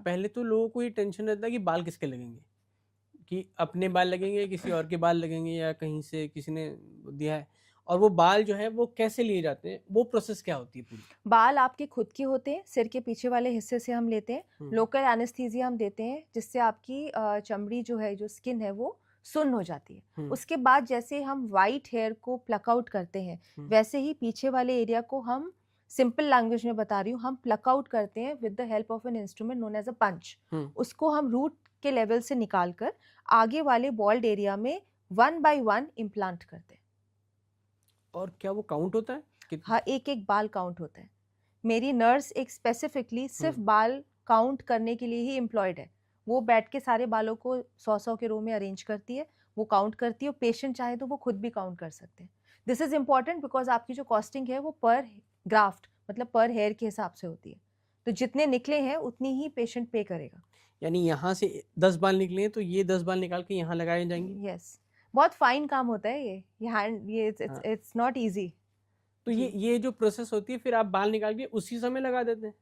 पहले तो लोगों को ये टेंशन रहता है कि बाल किसके लगेंगे, कि अपने बाल लगेंगे, किसी और के बाल लगेंगे, या कहीं से किसी ने दिया है। और वो बाल जो है वो कैसे लिए जाते हैं, वो प्रोसेस क्या होती है पूरी? बाल आपके खुद के होते हैं, सिर के पीछे वाले हिस्से से हम लेते हैं। लोकल एनेस्थीसिया हम देते हैं जिससे आपकी चमड़ी जो है, जो स्किन है वो सुन्न हो जाती है। उसके बाद जैसे हम वाइट हेयर को प्लक आउट करते हैं, वैसे ही पीछे वाले एरिया को हम, सिंपल लैंग्वेज में बता रही हूँ, हम प्लक आउट करते हैं with the help of an instrument known as a punch. उसको हम रूट के लेवल से निकाल कर आगे वाले बॉल्ड एरिया में 1 बाय 1 इम्प्लांट करते हैं। और क्या वो काउंट होता है? हाँ, एक एक बाल काउंट होता है। मेरी नर्स एक स्पेसिफिकली सिर्फ बाल काउंट करने के लिए ही एम्प्लॉयड है। वो बैठ के सारे बालों को 100-100 के रो में अरेंज करती है, वो काउंट करती है, और पेशेंट चाहे तो वो खुद भी काउंट कर सकते हैं। दिस इज इम्पॉर्टेंट बिकॉज आपकी जो कॉस्टिंग है वो पर ग्राफ्ट मतलब पर हेयर के हिसाब से होती है। तो जितने निकले हैं उतनी ही पेशेंट पे करेगा। यानी यहाँ से 10 बाल निकले हैं तो ये 10 बाल निकाल के यहाँ लगाए जाएंगे? यस, बहुत फाइन काम होता है ये हैंड, ये इट्स नॉट इजी। तो ये जो प्रोसेस होती है, फिर आप बाल निकाल के उसी समय लगा देते हैं?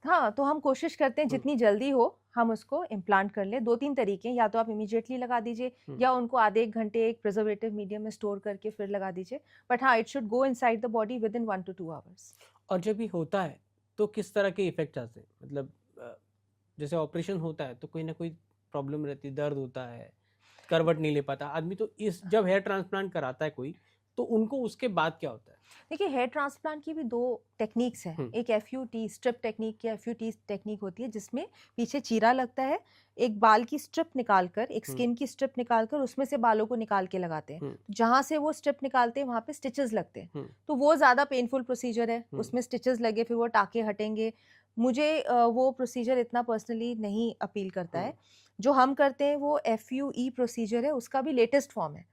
हाँ, तो हम कोशिश करते हैं जितनी जल्दी हो हम उसको इम्प्लांट कर लें। 2-3 तरीके हैं, या तो आप इमीडिएटली लगा दीजिए या उनको आधे 1 घंटे एक प्रिजर्वेटिव मीडियम में स्टोर करके फिर लगा दीजिए। बट हाँ, it should go inside the body within 1 to 2 hours. और जब ये होता है तो किस तरह के इफेक्ट आते हैं? मतलब जैसे ऑपरेशन होता है तो कोई ना कोई प्रॉब्लम रहती है, दर्द होता है, करवट नहीं ले पाता आदमी, तो इस जब हेयर ट्रांसप्लांट कराता है कोई, तो उनको उसके बाद क्या होता है? देखिए, हेयर ट्रांसप्लांट की भी 2 टेक्निक्स हैं। एक एफयूटी स्ट्रिप टेक्निक या एफयूटी टेक्निक होती है जिसमें पीछे चीरा लगता है, एक बाल की स्ट्रिप निकालकर, एक स्किन की स्ट्रिप निकालकर उसमें से बालों को निकाल के लगाते हैं। जहाँ से वो स्ट्रिप निकालते हैं वहाँ पे स्टिचेस लगते हैं, तो वो ज़्यादा पेनफुल प्रोसीजर है। उसमें स्टिचेस लगे, फिर वो टाँके हटेंगे। मुझे वो प्रोसीजर इतना पर्सनली नहीं अपील करता है। जो हम करते हैं वो एफयूई प्रोसीजर है, उसका भी लेटेस्ट फॉर्म है।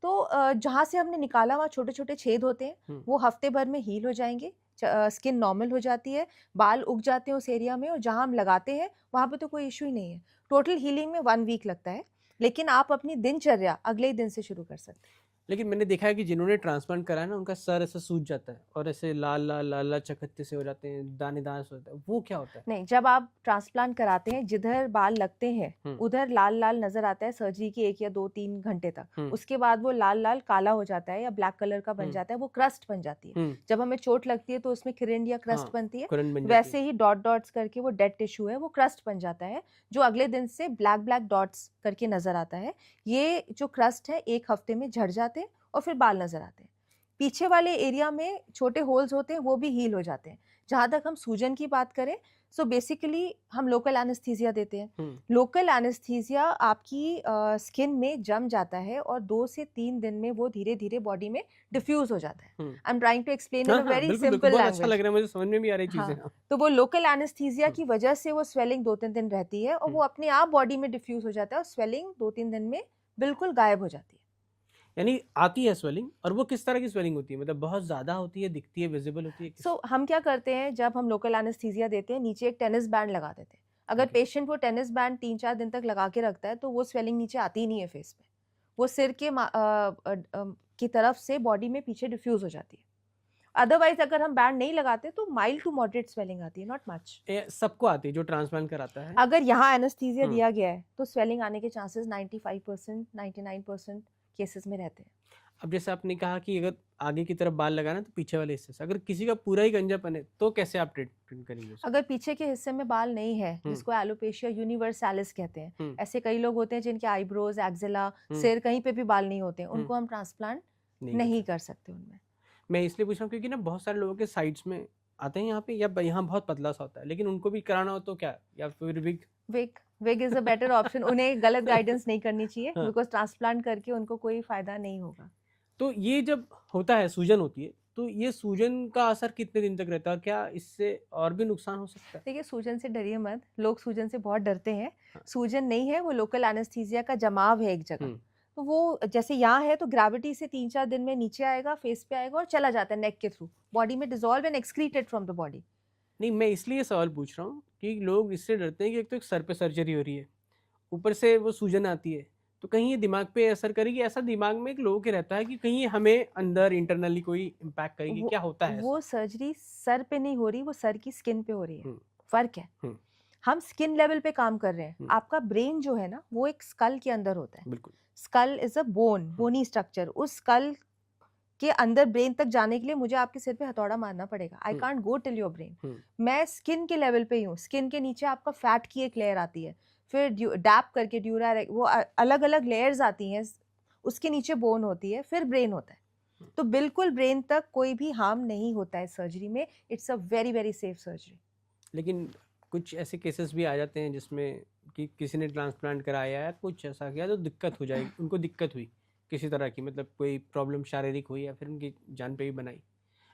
तो जहाँ से हमने निकाला वहाँ छोटे-छोटे छेद होते हैं, वो हफ्ते भर में हील हो जाएँगे, स्किन नॉर्मल हो जाती है, बाल उग जाते हैं उस एरिया में, और जहाँ हम लगाते हैं वहाँ पे तो कोई इश्यू ही नहीं है। टोटल हीलिंग में 1 वीक लगता है, लेकिन आप अपनी दिनचर्या अगले ही दिन से शुरू कर सकते हैं। लेकिन मैंने देखा है कि जिन्होंने ट्रांसप्लांट कराया ना, उनका सर ऐसा सूज जाता है और ऐसे लाल लाल लाल लाल चकत्ते से हो जाते हैं, दानेदार से होता है, वो क्या होता है? नहीं, जब आप ट्रांसप्लांट कराते हैं, जिधर बाल लगते हैं, उधर लाल-लाल नज़र आता है सर्जरी के 1 या 2-3 घंटे तक। उसके बाद वो लाल-लाल काला हो जाता है या ब्लैक कलर का बन जाता है, वो क्रस्ट बन जाती है। जब हमें चोट लगती है तो उसमें खिरिंड या क्रस्ट बनती है, करंट बन जाती वैसे ही डॉट डॉट्स करके वो डेड टिश्यू है, वो क्रस्ट बन जाता है, जो अगले दिन से ब्लैक ब्लैक डॉट्स करके नज़र आता है। ये जो क्रस्ट है 1 हफ्ते में झड़ जाते हैं और फिर बाल नज़र आते हैं। पीछे वाले एरिया में छोटे होल्स होते हैं, वो भी हील हो जाते हैं। जहाँ तक हम सूजन की बात करें, सो बेसिकली हम लोकल एनेस्थीसिया देते हैं। लोकल एनेस्थीसिया आपकी स्किन में जम जाता है और 2 से 3 दिन में वो धीरे-धीरे बॉडी में डिफ्यूज़ हो जाता है। I am trying to explain in हाँ अ हाँ, वेरी बिल्कुल बिल्कुल, सिंपल बहुत अच्छा लग लैंग्वेज। रहा है, मुझे समझ में भी आ रही चीजें। हाँ, तो वो लोकल एनेस्थीसिया की वजह से वो स्वेलिंग 2-3 दिन रहती है और वो अपने आप बॉडी में डिफ्यूज़ हो जाता है और स्वेलिंग 2-3 दिन में बिल्कुल गायब हो जाती है। यानी आती है स्वेलिंग, और वो किस तरह की स्वेलिंग होती है? मतलब बहुत ज्यादा होती है, दिखती है, विजिबल होती है, सो हम क्या करते हैं, जब हम लोकल एनेस्थीसिया देते हैं, नीचे एक टेनिस बैंड लगा देते हैं। अगर पेशेंट वो टेनिस बैंड 3-4 दिन तक लगा के रखता है तो वो स्वेलिंग नीचे आती ही नहीं है फेस पे। वो सिर के की तरफ से बॉडी में पीछे डिफ्यूज हो जाती है। अदरवाइज अगर हम बैंड नहीं लगाते तो माइल्ड टू मॉडरेट स्वेलिंग आती है, नॉट मच। सबको आती है जो ट्रांसप्लांट कराता है? अगर यहाँ एनेस्थीसिया दिया गया है तो स्वेलिंग आने के चांसेस 95%, 99% केसेस में रहते हैं। अब जैसे आपने कहा कि अगर आगे की तरफ बाल लगाना तो पीछे वाले हिस्से से, अगर किसी का पूरा ही गंजापन है तो कैसे आप ट्रीटमेंट करेंगे उसको? अगर पीछे के हिस्से में बाल नहीं है, जिसको एलोपेशिया यूनिवर्सालिस कहते हैं, ऐसे कई लोग होते हैं जिनके आईब्रोज, एक्जिला, सिर कहीं पे भी बाल नहीं होते हैं, उनको हम ट्रांसप्लांट नहीं कर सकते उनमें। मैं इसलिए पूछ रहा हूँ क्योंकि ना बहुत सारे लोगों के साइड्स में आते हैं यहाँ पे, या यहाँ बहुत पतला सा होता है, लेकिन उनको भी कराना हो तो क्या, या फिर wig? Wig is a better option. उन्हें गलत गाइडेंस नहीं करनी चाहिए, बिकॉज ट्रांसप्लांट करके उनको कोई फायदा नहीं होगा। तो ये जब होता है, सूजन होती है, तो ये सूजन का असर कितने दिन तक रहता है? क्या इससे और भी नुकसान हो सकता है? देखिए, सूजन से डरिए मत, लोग सूजन से बहुत डरते हैं। सूजन नहीं है, वो लोकल एनेस्थीसिया का जमाव है एक जगह। तो वो जैसे यहाँ है तो ग्रेविटी से 3-4 दिन में नीचे आएगा, फेस पे आएगा और चला जाता है नेक के थ्रू, बॉडी में dissolve and excreted from the body. नहीं, मैं इसलिए सवाल पूछ रहा हूँ कि लोग इससे डरते हैं कि एक तो एक सर पे सर्जरी हो रही है, ऊपर से वो सूजन आती है, तो कहीं ये दिमाग पे असर करेगी, ऐसा दिमाग में एक लोगों के रहता है कि कहीं ये हमें अंदर इंटरनली कोई इम्पैक्ट करेगी, क्या होता है ऐसा? वो सर्जरी सर पे नहीं हो रही, वो सर की स्किन पे हो रही है। फर्क है। हम स्किन लेवल पे काम कर रहे हैं, हम्म। आपका ब्रेन जो है ना वो एक स्कल के अंदर होता है। बिल्कुल। Skull is a bony structure. उस स्कल के अंदर ब्रेन तक जाने के लिए मुझे आपके सिर पे हथौड़ा मारना पड़ेगा। I can't go till your brain. मैं स्किन के लेवल पे ही हूँ। स्किन के नीचे आपका फैट की एक लेयर आती है, फिर डैप करके ड्यूरा, वो अलग अलग लेयर्स आती हैं, उसके नीचे बोन होती है, फिर ब्रेन होता है। तो बिल्कुल ब्रेन तक कोई भी हार्म नहीं होता है सर्जरी में। It's a very very safe surgery. लेकिन कुछ ऐसे केसेस भी आ जाते हैं जिसमें कि किसी ने ट्रांसप्लांट कराया है, कुछ ऐसा किया तो दिक्कत हो जाएगी, उनको दिक्कत हुई किसी तरह की, मतलब कोई प्रॉब्लम शारीरिक हुई या फिर उनकी जान पे भी बनाई,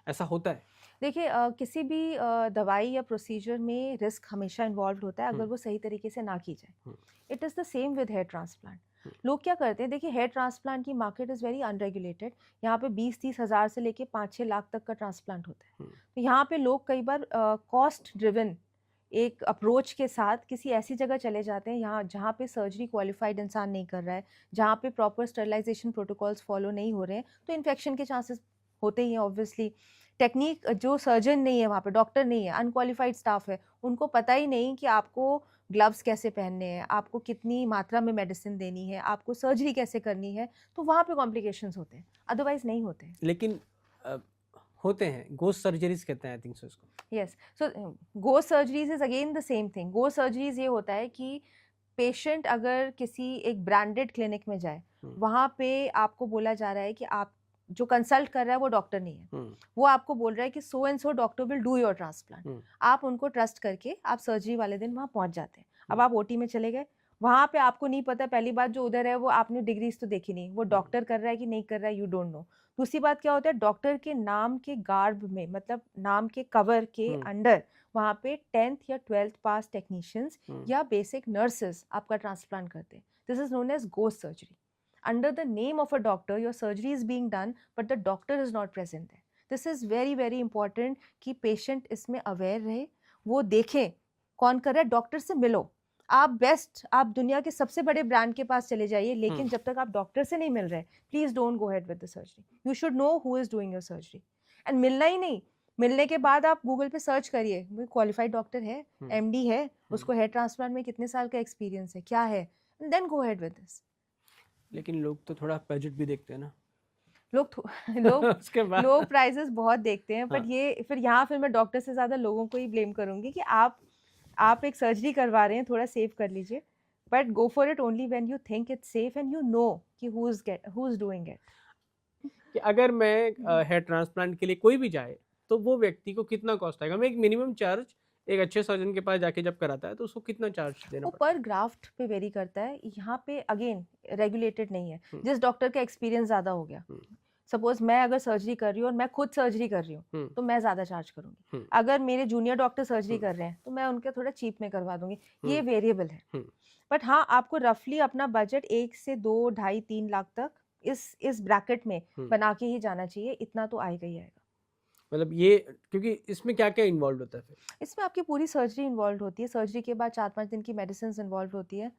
ऐसा होता है? देखिए किसी भी दवाई या प्रोसीजर में रिस्क हमेशा इन्वॉल्व होता है अगर वो सही तरीके से ना की जाए। It is the same with hair transplant. लोग क्या करते हैं, देखिए हेयर ट्रांसप्लांट की मार्केट इज़ वेरी अनरेगुलेटेड। यहाँ पे 20-30 हज़ार से लेके 5-6 लाख तक का ट्रांसप्लांट होता है। तो यहाँ पे लोग कई बार कॉस्ट ड्रिवन एक अप्रोच के साथ किसी ऐसी जगह चले जाते हैं यहाँ जहाँ पे सर्जरी क्वालिफाइड इंसान नहीं कर रहा है, जहाँ पे प्रॉपर स्टरलाइजेशन प्रोटोकॉल्स फॉलो नहीं हो रहे हैं, तो इन्फेक्शन के चांसेस होते ही हैं ऑब्वियसली। टेक्निक जो सर्जन नहीं है वहाँ पे, डॉक्टर नहीं है, अनक्वालिफाइड स्टाफ है, उनको पता ही नहीं कि आपको ग्लव्स कैसे पहनने हैं, आपको कितनी मात्रा में मेडिसिन देनी है, आपको सर्जरी कैसे करनी है, तो वहाँ पे कॉम्प्लिकेशंस होते हैं, अदरवाइज नहीं होते हैं। लेकिन होते हैं गोस्ट सर्जरीज कहते हैं आई थिंक सो इसको। Yes, so ghost surgeries is again the same thing. Ghost surgeries ये होता है कि पेशेंट अगर किसी एक ब्रांडेड क्लिनिक में जाए, वहाँ पे आपको बोला जा रहा है कि आप जो कंसल्ट कर रहा है वो डॉक्टर नहीं है, वो आपको बोल रहा है कि so and so doctor will do your transplant. आप उनको ट्रस्ट करके आप सर्जरी वाले दिन वहाँ पहुँच जाते हैं। अब आप ओटी में चले गए, वहाँ पे आपको नहीं पता, पहली बात जो उधर है वो आपने डिग्रीज तो देखी नहीं, वो डॉक्टर कर रहा है कि नहीं कर रहा है, यू डोंट नो। दूसरी बात क्या होता है, डॉक्टर के नाम के गार्ब में, मतलब नाम के कवर के अंडर, वहाँ पे 10th या 12th पास टेक्नीशियंस या बेसिक नर्सेस आपका ट्रांसप्लांट करते हैं। This is known as ghost surgery. Under the name of a doctor, your surgery is being done, but the doctor is not present there. This is very very important कि patient इसमें aware रहे, वो देखें कौन कर रहा है, doctor से मिलो। आप बेस्ट, आप दुनिया के सबसे बड़े ब्रांड के पास चले जाइए, लेकिन जब तक आप डॉक्टर से नहीं मिल रहे, please don't go ahead with the surgery. You should know who is doing your surgery. And मिलना ही नहीं, मिलने के बाद आप गूगल पे सर्च करिए, क्वालिफाइड डॉक्टर है, एमडी है, उसको हेयर ट्रांसप्लांट में कितने साल का एक्सपीरियंस है, क्या है, then go ahead with this. लेकिन लोग तो थोड़ा बजट भी देखते हैं ना, लोग उसके बाद लोग प्राइजेस बहुत देखते हैं, बट हाँ। ये फिर मैं डॉक्टर से ज़्यादा लोगों को ही ब्लेम करूंगी कि आप एक सर्जरी करवा रहे हैं, थोड़ा सेव कर लीजिए, but go for it only when you think it's safe and you know कि हु इज डूइंग इट। कि अगर मैं हेयर ट्रांसप्लांट के लिए कोई भी जाए तो वो व्यक्ति को कितना कॉस्ट आएगा? मैं एक मिनिमम चार्ज एक अच्छे सर्जन के पास जाके जब कराता है तो उसको कितना चार्ज देना वो पड़ता पर ग्राफ्ट पे वेरी करता है। यहाँ पे अगेन रेगुलेटेड नहीं है। हम्म। जिस डॉक्टर का एक्सपीरियंस ज़्यादा हो गया, सपोज मैं अगर सर्जरी कर रही हूँ और मैं खुद सर्जरी कर रही हूँ, तो मैं ज़्यादा चार्ज करूँगी। अगर मेरे जूनियर डॉक्टर सर्जरी कर रहे हैं तो मैं उनके थोड़ा चीप में करवा दूंगी। ये वेरिएबल है, बट हाँ आपको रफली अपना बजट 1 से 2, 2.5, 3 लाख तक इस ब्रैकेट में बना के ही जाना चाहिए। इतना तो आएगा ही आएगा। मतलब ये, क्योंकि इसमें क्या क्या इन्वॉल्व होता है फिर? इसमें आपकी पूरी सर्जरी इन्वॉल्व होती है। सर्जरी के बाद 4-5 दिन की मेडिसिन इन्वॉल्व होती है,